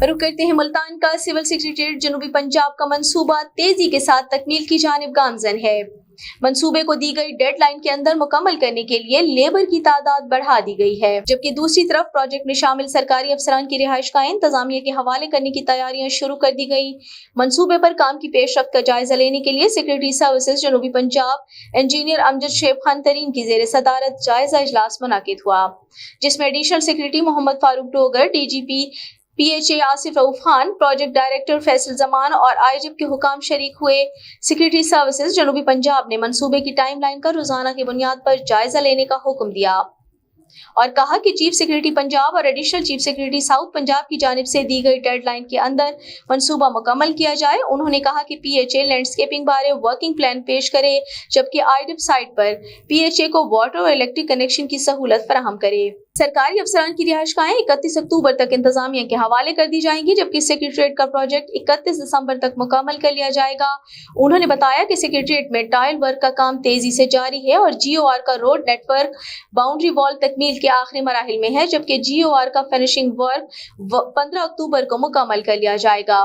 रुख करते हैं मुल्तान का। सिविल सेक्रेटेरिएट जनूबी पंजाब का मंसूबा तेजी के साथ तकमील की जानिब गामजन है। मंसूबे को दी गई डेडलाइन के अंदर मुकम्मल करने के लिए लेबर की तादाद बढ़ा दी गई है, जबकि दूसरी तरफ प्रोजेक्ट में शामिल सरकारी अफसरान की रिहाइश का इंतजामिया के हवाले करने की तैयारियां शुरू कर दी गई। मंसूबे पर काम की पेशरफ्त का जायजा लेने के लिए सेक्रेटरी सर्विसेज जनूबी पंजाब इंजीनियर अमजद शेख खान तरीन की जेर सदारत जायजा इजलास मुनाकिद हुआ, जिसमें additional secretary Muhammad Farooq Dogar, DGP PHA Asif Rauf Khan, project director Faisal Zaman और IGP के हुकाम शरीक हुए। सेक्रेटरी सर्विसेज जनूबी पंजाब ने मंसूबे की टाइमलाइन का रोजाना की बुनियाद पर जायजा लेने का हुक्म दिया और कहा कि चीफ सेक्रेटरी पंजाब और additional chief secretary south Punjab की जानिब से दी गई डेडलाइन के अंदर मंसूबा मुकम्मल किया जाए। उन्होंने कहा कि PHA लैंडस्केपिंग बारे वर्किंग प्लान पेश करे, जबकि IDP साइट पर PHA को वाटर और इलेक्ट्रिक कनेक्शन की सहूलत फराहम करे। सरकारी अफसरान की रिहाइशगाहें 31 अक्टूबर तक इंतजामिया के हवाले कर दी जाएंगी, जबकि सेक्रेटरीट का प्रोजेक्ट 31 दिसंबर तक मुकम्मल कर लिया जाएगा। उन्होंने बताया कि सेक्रेटरीट में टाइल वर्क का काम तेजी से जारी है और GOR का रोड नेटवर्क बाउंड्री वॉल तकमील के आखिरी मराहिल में है, जबकि GOR का फिनिशिंग वर्क 15 अक्टूबर को मुकम्मल कर लिया जाएगा।